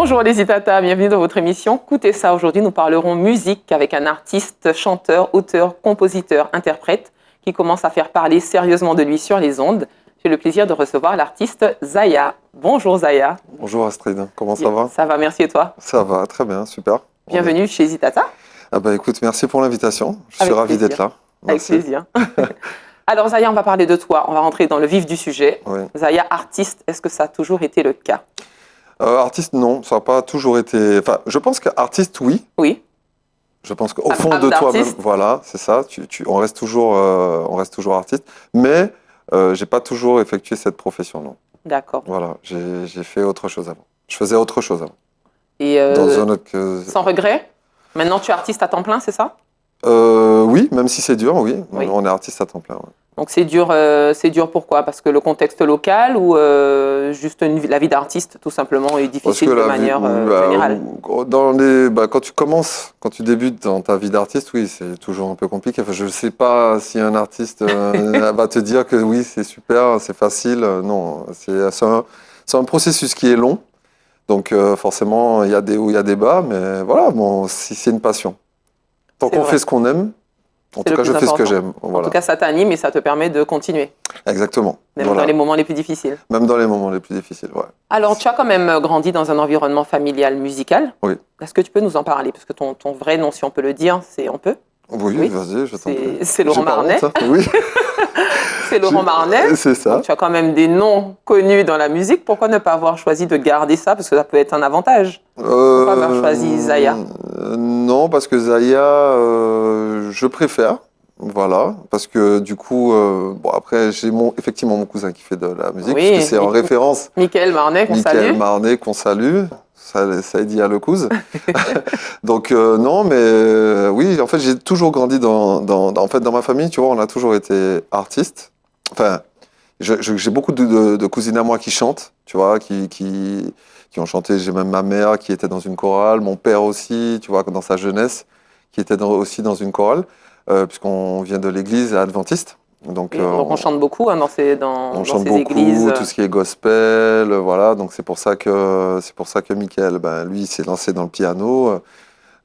Bonjour les Itata, bienvenue dans votre émission Écoutez ça. Aujourd'hui, nous parlerons musique avec un artiste, chanteur, auteur, compositeur, interprète qui commence à faire parler sérieusement de lui sur les ondes. J'ai le plaisir de recevoir l'artiste Zaya. Bonjour Zaya. Bonjour Astrid, comment ça va? Ça va, merci et toi? Ça va, très bien, super. Bienvenue chez Zitata. Ah bah écoute, merci pour l'invitation, je suis Avec ravi plaisir. d'être là. Avec Merci. plaisir. Alors Zaya, on va parler de toi, on va rentrer dans le vif du sujet. Oui. Zaya, artiste, est-ce que ça a toujours été le cas? Artiste, non, ça n'a pas toujours été... Enfin, je pense qu'artiste, oui. Oui. Je pense qu'au Âme fond de toi-même, d'artiste. voilà, c'est ça, on reste toujours artiste. Mais j'ai pas toujours effectué cette profession, non. D'accord. Voilà, j'ai fait autre chose avant. Je faisais autre chose avant. Et Dans un autre... sans regret? Maintenant, tu es artiste à temps plein, c'est ça? Oui, même si c'est dur, oui. Oui. On est artiste à temps plein, ouais. Donc c'est dur pourquoi? Parce que le contexte local ou juste la vie d'artiste tout simplement est Parce difficile que de la manière vie, générale. quand tu commences, quand tu débutes dans ta vie d'artiste, oui, c'est toujours un peu compliqué. Enfin, je ne sais pas si un artiste va te dire que oui, c'est super, c'est facile. Non, c'est un processus qui est long. Donc forcément, il y a des hauts, il y a des bas, mais voilà, bon, si c'est une passion. Tant C'est qu'on vrai. fait ce qu'on aime, en C'est tout le cas, je plus fais ce que important. j'aime. En Voilà. tout cas, ça t'anime et ça te permet de continuer, Exactement. même Voilà. dans les moments les plus difficiles. Même dans les moments les plus difficiles, ouais. Alors, tu as quand même grandi dans un environnement familial musical. Oui. Est-ce que tu peux nous en parler? Parce que ton vrai nom, si on peut le dire, c'est on peut. Oui, Oui. vas-y, je t'en prie. C'est Laurent J'ai pas Marnet. honte, hein. Oui. C'est Laurent Marnet. C'est ça. Donc, tu as quand même des noms connus dans la musique. Pourquoi ne pas avoir choisi de garder ça? Parce que ça peut être un avantage. Pourquoi avoir choisi Zaya? Non, parce que Zaya, je préfère. Voilà, parce que du coup, bon après, j'ai effectivement mon cousin qui fait de la musique, Oui, puisque c'est en référence Michael Marnet, qu'on Michael salue. Marnet, qu'on salue. Ça dit à le cousin. Donc non, mais oui, en fait, j'ai toujours grandi en fait, dans ma famille, tu vois, on a toujours été artistes. Enfin, j'ai beaucoup de cousines à moi qui chantent, tu vois, qui ont chanté. J'ai même ma mère qui était dans une chorale, mon père aussi, tu vois, dans sa jeunesse, qui était aussi dans une chorale, puisqu'on vient de l'église adventiste. Donc, Oui, donc on chante beaucoup hein, on dans chante ces beaucoup, églises. tout ce qui est gospel, voilà. Donc c'est pour ça que Michael, ben, lui, il s'est lancé dans le piano.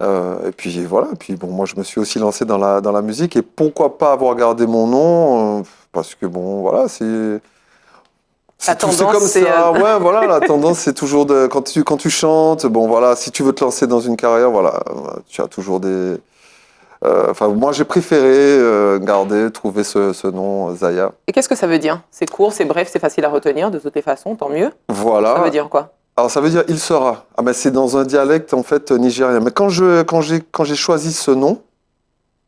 Et puis voilà. Et puis bon, moi, je me suis aussi lancé dans la musique. Et pourquoi pas avoir gardé mon nom parce que bon, voilà, c'est La tout, c'est tendance, comme c'est ça. Ouais, voilà, la tendance, c'est toujours quand tu chantes. Bon, voilà, si tu veux te lancer dans une carrière, voilà, tu as toujours des. Enfin, moi, j'ai préféré trouver ce nom, Zaya. Et qu'est-ce que ça veut dire? C'est court, c'est bref, c'est facile à retenir de toutes les façons, tant mieux. Voilà. Ça veut dire quoi? Alors ça veut dire il sera. Ah ben c'est dans un dialecte en fait nigérien. Mais quand j'ai choisi ce nom,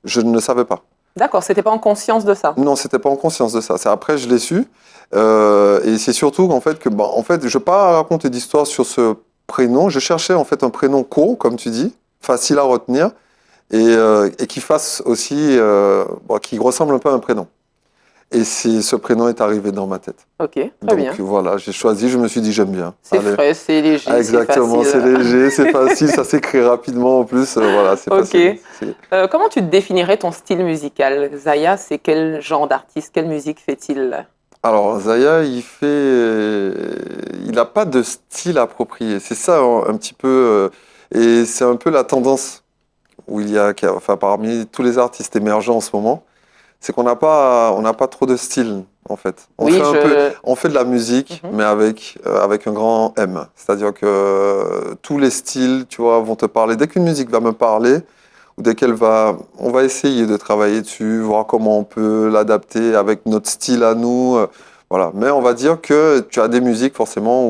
je ne le savais pas. D'accord, c'était pas en conscience de ça. Non, c'était pas en conscience de ça. C'est après je l'ai su. Et c'est surtout qu'en fait en fait je vais pas raconter d'histoire sur ce prénom. Je cherchais en fait un prénom court, comme tu dis, facile à retenir et qui fasse aussi qui ressemble un peu à un prénom. Et ce prénom est arrivé dans ma tête. Ok, très Donc bien. voilà, j'ai choisi, je me suis dit j'aime bien. C'est Allez. frais, c'est léger, Exactement, c'est c'est facile. léger, c'est facile, ça s'écrit rapidement en plus. Voilà, c'est Ok. facile. Comment tu définirais ton style musical? Zaya, c'est quel genre d'artiste? Quelle musique fait-il? Alors, Zaya, il n'a pas de style approprié. C'est ça un petit peu, et c'est un peu la tendance où enfin, parmi tous les artistes émergents en ce moment, c'est qu'on n'a pas trop de style en fait. Oui, On fait de la musique, Mhm. mais avec un grand M. C'est-à-dire que tous les styles, tu vois, vont te parler. Dès qu'une musique va me parler, ou on va essayer de travailler dessus, voir comment on peut l'adapter avec notre style à nous. Voilà. Mais on va dire que tu as des musiques forcément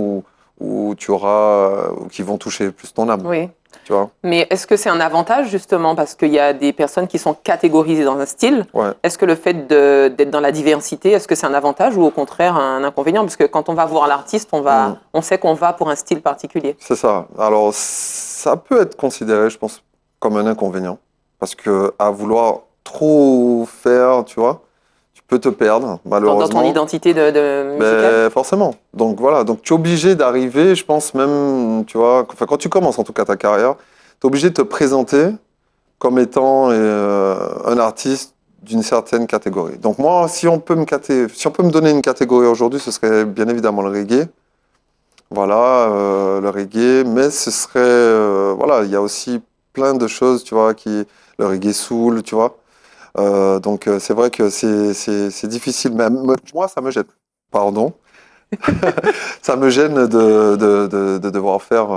où tu auras, qui vont toucher plus ton âme. Oui. Tu vois. Mais est-ce que c'est un avantage justement parce qu'il y a des personnes qui sont catégorisées dans un style? Ouais. Est-ce que le fait d'être dans la diversité, est-ce que c'est un avantage ou au contraire un inconvénient? Parce que quand on va voir l'artiste, on sait qu'on va pour un style particulier. C'est ça. Alors ça peut être considéré, je pense, comme un inconvénient parce que à vouloir trop faire, tu vois, tu peux te perdre malheureusement. Dans ton identité de musicale? Forcément. Donc voilà, donc tu es obligé d'arriver, je pense même, tu vois, enfin, quand tu commences en tout cas ta carrière, tu es obligé de te présenter comme étant un artiste d'une certaine catégorie. Donc moi, si on peut me donner une catégorie aujourd'hui, ce serait bien évidemment le reggae. voilà, le reggae, mais ce serait, voilà, il y a aussi plein de choses, tu vois, le reggae soul, tu vois. Donc c'est vrai que c'est difficile, même moi ça me gêne, pardon, ça me gêne de devoir faire,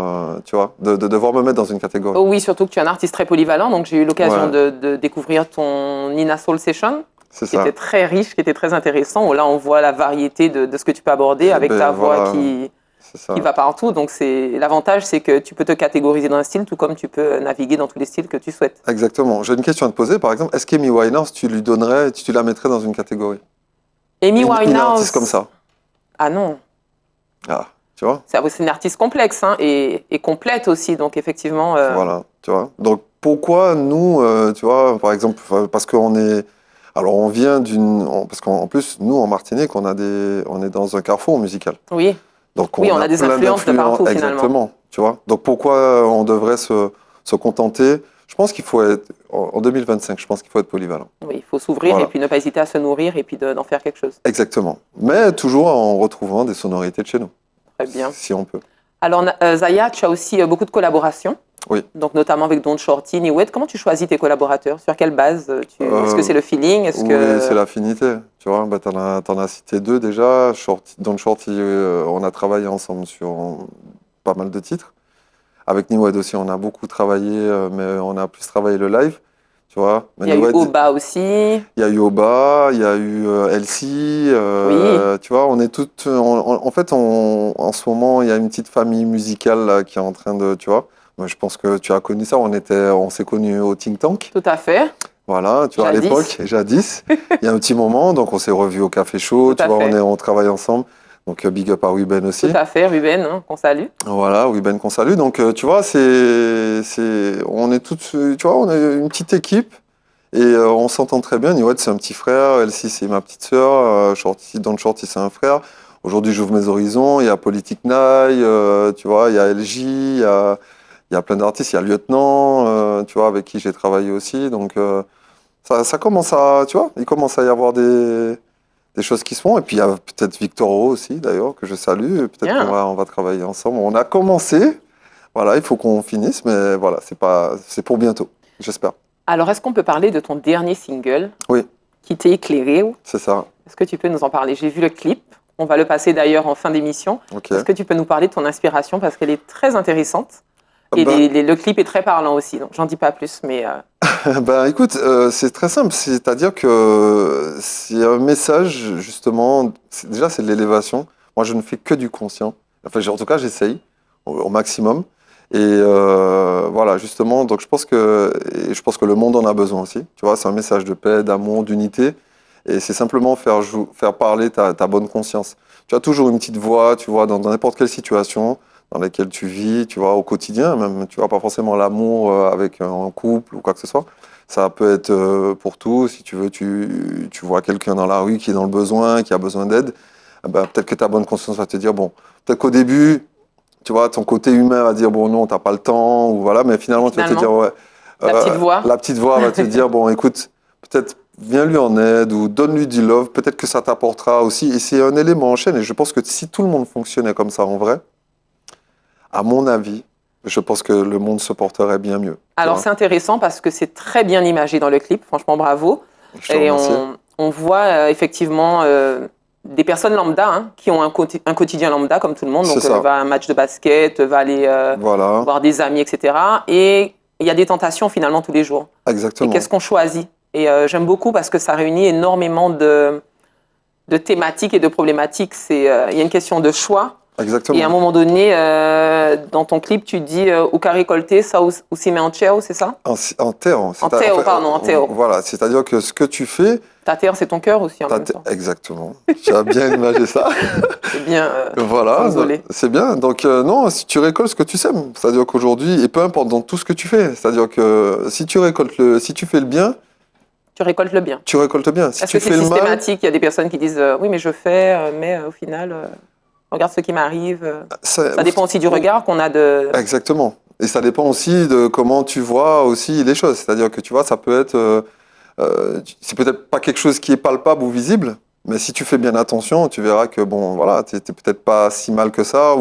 tu vois, de devoir me mettre dans une catégorie. Oh oui, surtout que tu es un artiste très polyvalent, donc j'ai eu l'occasion Ouais, de découvrir ton Nina Soul Session, c'est qui était ça. très riche, qui était très intéressant, où là on voit la variété de ce que tu peux aborder Et avec ta ben voix voilà, c'est qui ça. va partout. Donc l'avantage, c'est que tu peux te catégoriser dans un style, tout comme tu peux naviguer dans tous les styles que tu souhaites. Exactement. J'ai une question à te poser, par exemple, est-ce qu'Amy Winehouse, tu lui donnerais, tu la mettrais dans une catégorie? Amy Une artiste comme Winehouse, ça. ah non, Ah, tu vois? c'est une artiste complexe hein, et complète aussi, donc effectivement, Voilà, tu vois. Donc pourquoi nous, tu vois, par exemple, parce qu'on est, alors on vient parce qu'en plus nous en Martinique, on est dans un carrefour musical. oui, Donc oui, on on a a des plein influences de d'influences, partout finalement. exactement, tu vois. Donc pourquoi on devrait se contenter? Je pense qu'il faut être en 2025, je pense qu'il faut être polyvalent. Oui, il faut s'ouvrir et Voilà, puis ne pas hésiter à se nourrir et puis d'en faire quelque chose. exactement. Mais toujours en retrouvant des sonorités de chez nous, Très bien. si on peut. Alors, Zaya, tu as aussi beaucoup de collaborations, Oui. donc notamment avec Don Shorty, Niwed. Comment tu choisis tes collaborateurs? Sur quelle base Est-ce que Euh, c'est le feeling? Est-ce Oui, c'est que l'affinité. Tu vois, bah, t'en as cité deux déjà. Don Shorty, on a travaillé ensemble sur pas mal de titres. Avec Niwed aussi, on a beaucoup travaillé, mais on a plus travaillé le live. Tu vois, mais il y a eu Niwed, Oba aussi? il y a eu Oba, il y a eu Elsie. Oui, Tu vois, on est toutes. En fait, en ce moment, il y a une petite famille musicale là, qui est en train de. Tu vois, moi, je pense que tu as connu ça. On s'est connus au Think Tank. tout à fait. Voilà, tu vois, à Jadis, l'époque, jadis, il y a un petit moment, donc on s'est revus au café chaud, tout tu à vois, fait. on travaille ensemble. Donc big up à Ruben Tout aussi. à fait, Ruben, hein, qu'on salue. Voilà, Ruben qu'on salue. Donc tu vois, on est toutes, tu vois, on est une petite équipe et on s'entend très bien. Niwed, c'est un petit frère, Elsie, c'est ma petite sœur, Shorty, Don Shorty, c'est un frère. Aujourd'hui, j'ouvre mes horizons. Il y a Politic Nine, tu vois, il y a LJ, il y a plein d'artistes, il y a Lieutenant, tu vois, avec qui j'ai travaillé aussi. Donc ça commence à, tu vois, il commence à y avoir des choses qui se font. Et puis il y a peut-être Victor O aussi, d'ailleurs, que je salue. Et peut-être Bien. on va travailler ensemble. On a commencé, voilà, il faut qu'on finisse, mais voilà, c'est pour bientôt, j'espère. Alors, est-ce qu'on peut parler de ton dernier single Oui, qui t'est éclairé? c'est ça. Est-ce que tu peux nous en parler? J'ai vu le clip. On va le passer d'ailleurs en fin d'émission. Ok. Est-ce que tu peux nous parler de ton inspiration parce qu'elle est très intéressante et Ben, le clip est très parlant aussi. Donc j'en dis pas plus, mais ben, écoute, c'est très simple. C'est-à-dire que c'est un message, justement, déjà, c'est de l'élévation. Moi, je ne fais que du conscient. Enfin, en tout cas, j'essaye au maximum. Et voilà, justement, donc je pense que le monde en a besoin aussi. Tu vois, c'est un message de paix, d'amour, d'unité. Et c'est simplement faire parler ta bonne conscience. Tu as toujours une petite voix, tu vois, dans n'importe quelle situation dans laquelle tu vis, tu vois, au quotidien, même, tu vois, pas forcément l'amour avec un couple ou quoi que ce soit. Ça peut être pour tout. Si tu veux, tu vois quelqu'un dans la rue qui est dans le besoin, qui a besoin d'aide, eh ben, peut-être que ta bonne conscience va te dire, bon, peut-être qu'au début, tu vois, ton côté humain va dire, bon, non, t'as pas le temps, ou voilà, mais et finalement, tu vas te dire, finalement, ouais, la petite voix. la petite voix va te dire, bon, écoute, peut-être viens lui en aide ou donne-lui du love, peut-être que ça t'apportera aussi. Et c'est un élément en chaîne. Et je pense que si tout le monde fonctionnait comme ça en vrai, à mon avis, je pense que le monde se porterait bien mieux. Tu Alors vois. c'est intéressant parce que c'est très bien imagé dans le clip. Franchement, bravo. Je te Et remercie. on voit effectivement des personnes lambda hein, qui ont un quotidien lambda comme tout le monde. C'est Donc ça. va à un match de basket, va aller Voilà, voir des amis, etc. Et il y a des tentations finalement tous les jours. Et qu'est-ce exactement. qu'on choisit? Et j'aime beaucoup parce que ça réunit énormément de thématiques et de problématiques. Il y a une question de choix. Et à un Exactement. moment donné, dans ton clip, tu dis ou qu'a récolté, ça ou si met en tchèo, c'est ça? En terre, En théo, pardon, en théo. voilà, c'est-à-dire que ce que tu fais, Ta terre, c'est ton cœur aussi en même temps. exactement. Tu as bien imagé ça. C'est bien Voilà, Sanzolé. c'est bien. Donc, non, si tu récoltes ce que tu sèmes, c'est-à-dire qu'aujourd'hui, et peu importe dans tout ce que tu fais, c'est-à-dire que si tu fais le bien, Tu récoltes le bien. tu récoltes bien. Si Est-ce tu que c'est fais le mal, systématique? Il y a des personnes qui disent oui, mais je fais, mais au final, regarde ce qui m'arrive. ça, Ça dépend aussi du regard qu'on a de. exactement. Et ça dépend aussi de comment tu vois aussi les choses. C'est-à-dire que tu vois, ça peut être, c'est peut-être pas quelque chose qui est palpable ou visible, mais si tu fais bien attention, tu verras que bon, voilà, t'es peut-être pas si mal que ça,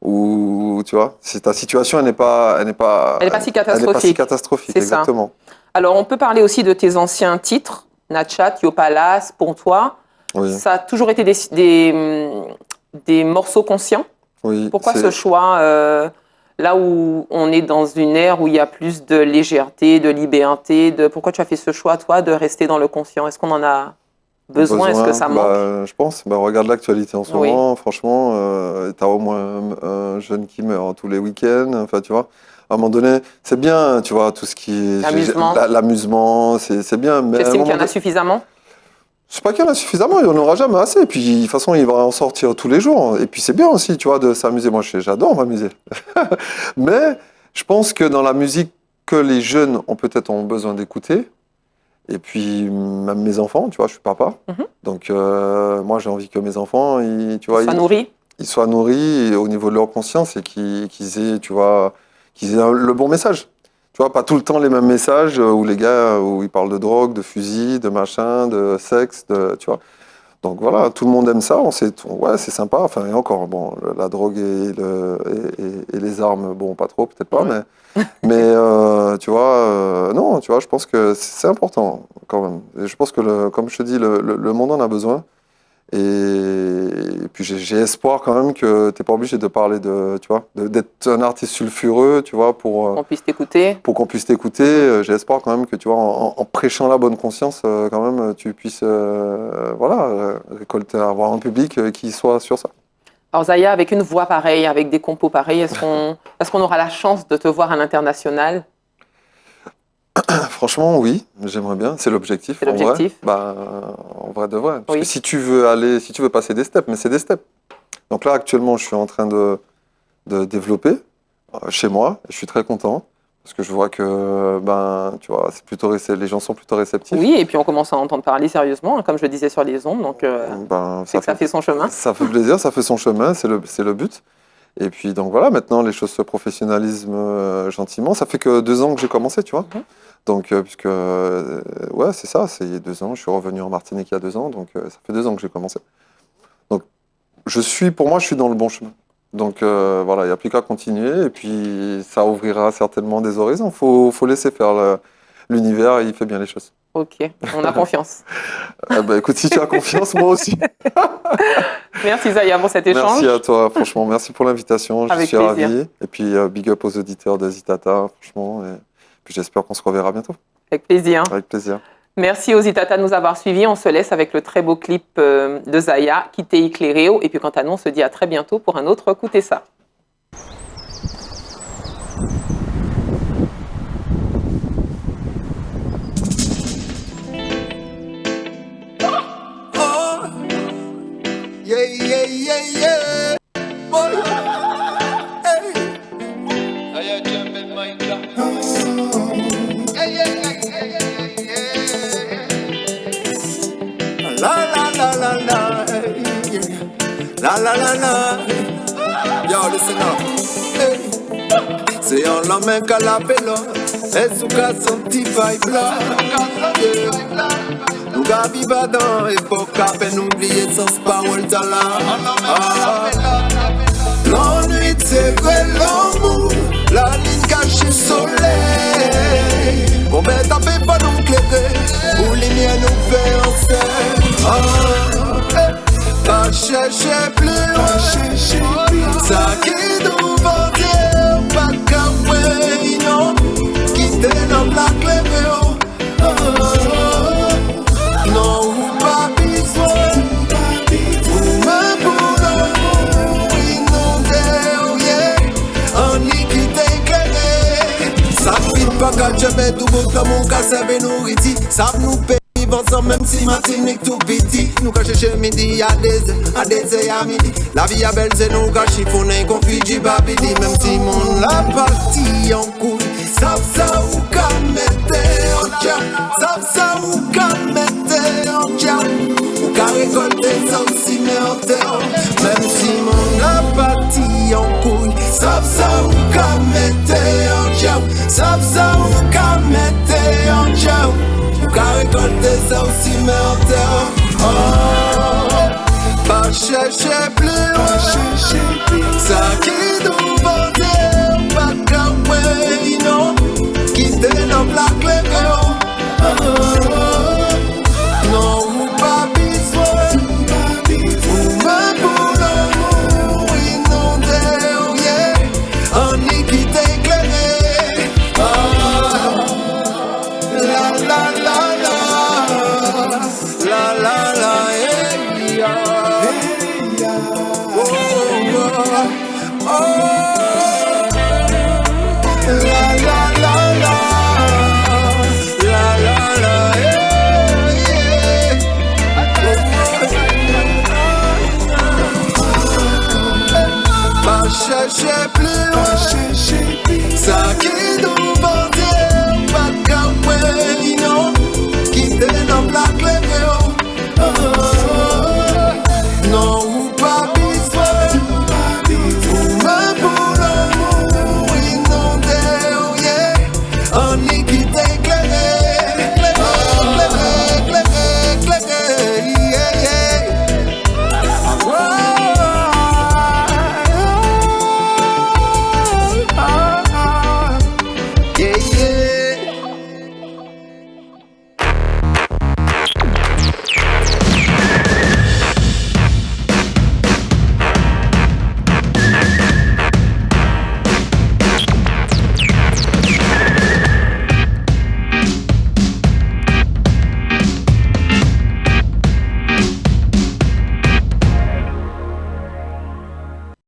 ou tu vois, si ta situation elle n'est pas si elle n'est pas si catastrophique. catastrophique, C'est ça. exactement. Alors, on peut parler aussi de tes anciens titres, Natchat, Yopalas, Pour toi. Oui, Ça a toujours été des morceaux conscients. oui. Pourquoi ce choix là où on est dans une ère où il y a plus de légèreté, de liberté, pourquoi tu as fait ce choix, toi, de rester dans le conscient? Est-ce qu'on en a besoin? Est-ce que ça manque? Je pense. Regarde l'actualité en ce Oui. moment. Franchement, t'as au moins un jeune qui meurt tous les week-ends. Enfin, tu vois. À un moment donné, c'est bien, tu vois, tout ce qui est L'amusement. l'amusement, c'est bien. Mais Tu à un estimes qu'il y moment en a suffisamment? c'est pas qu'il y en a suffisamment, il n'y en aura jamais assez. Et puis, de toute façon, il va en sortir tous les jours. Et puis, c'est bien aussi, tu vois, de s'amuser. Moi, j'adore m'amuser. Mais je pense que dans la musique que les jeunes ont besoin d'écouter, et puis même mes enfants, tu vois, je suis papa. Donc, moi, j'ai envie que mes enfants, tu vois, Sois nourri. ils soient nourris au niveau de leur conscience et qu'ils aient, tu vois, qu'ils aient le bon message. Tu vois, pas tout le temps les mêmes messages où les gars, où ils parlent de drogue, de fusil, de machin, de sexe, tu vois. Donc voilà, tout le monde aime ça, ouais, c'est sympa. Enfin, et encore, bon, la drogue et les armes, bon, pas trop, peut-être pas, mais tu vois, non, tu vois, je pense que c'est important quand même. Et je pense que, comme je te dis, le monde en a besoin. Et puis j'ai espoir quand même que t'es pas obligé de parler tu vois, d'être un artiste sulfureux, tu vois, Qu'on puisse t'écouter. pour qu'on puisse t'écouter. J'ai espoir quand même que, tu vois, en prêchant la bonne conscience, quand même, tu puisses, voilà, récolter, avoir un public qui soit sur ça. Alors Zaya, avec une voix pareille, avec des compos pareils, est-ce qu'on aura la chance de te voir à l'international? Franchement, oui, j'aimerais bien. C'est l'objectif. C'est l'objectif. En vrai de vrai. Parce Oui. que si tu veux passer des steps, mais c'est des steps. Donc là, actuellement, je suis en train de développer chez moi. Je suis très content parce que je vois que, tu vois, les gens sont plutôt réceptifs. Oui, et puis on commence à entendre parler sérieusement, hein, comme je le disais sur les ondes. Donc, ça fait son chemin. Ça fait plaisir, ça fait son chemin, c'est le but. Et puis donc voilà, maintenant les choses se professionnalisent gentiment. Ça fait que 2 ans que j'ai commencé, tu vois. Donc puisque ouais, c'est ça, c'est 2 ans. Je suis revenu en Martinique il y a 2 ans, donc ça fait 2 ans que j'ai commencé. Donc pour moi, je suis dans le bon chemin. Donc voilà, il n'y a plus qu'à continuer et puis ça ouvrira certainement des horizons. Faut laisser faire l'univers, il fait bien les choses. Ok, on a confiance. Écoute, si tu as confiance, moi aussi. Merci Zaya pour cet échange. Merci à toi, franchement. Merci pour l'invitation. Je suis plaisir. ravi. Et puis, big up aux auditeurs de Zitata, franchement. Et puis, j'espère qu'on se reverra bientôt. Avec plaisir. Avec plaisir. Merci aux Zitata de nous avoir suivis. On se laisse avec le très beau clip de Zaya, Qui t'est éclairé. Et puis, quant à nous, on se dit à très bientôt pour un autre Écoutez ça. Yeah, yeah, yeah, yeah. Boy. Hey. I am jumping my car. Yeah, yeah, yeah, yeah. La la la la la. La la la la. Yo, listen up. Hey. C'est en la main qu'à la pélo. Et sous qu'à son petit vibe là. Nous gabi badan, époque à peine oublié sans parole talent. L'ennui c'est vrai l'amour, la ligne cache le soleil. Bon ben tapez pas nous clairer, pour les miens nous faire ensemble. Pas chercher plus loin, ça qui nous vend dire, pas qu'à non, quitter notre la clé. Non, ou pas besoin, ou même pour l'amour, inondé, yeah, en liquide éclairé. Ça fit pas qu'à jamais tout beau comme on casse avec nous ici. Ça nous paye ensemble même si matinique tout petit. Nous cache chez midi à des à midi. La vie à belle c'est nous cache chiffonné qu'on fit du babidi. Même si mon la partie en couille. Savent ça ou qu'à mettre en jam. Savent ça ou qu'à mettre en jam. Ou qu'à récolter ça aussi mais en terre. Même si mon la partie en couille. Savent ça ou qu'à mettre en jam. Savent ça ou qu'à mettre en jam. Ou qu'à récolter ça aussi mais en terre.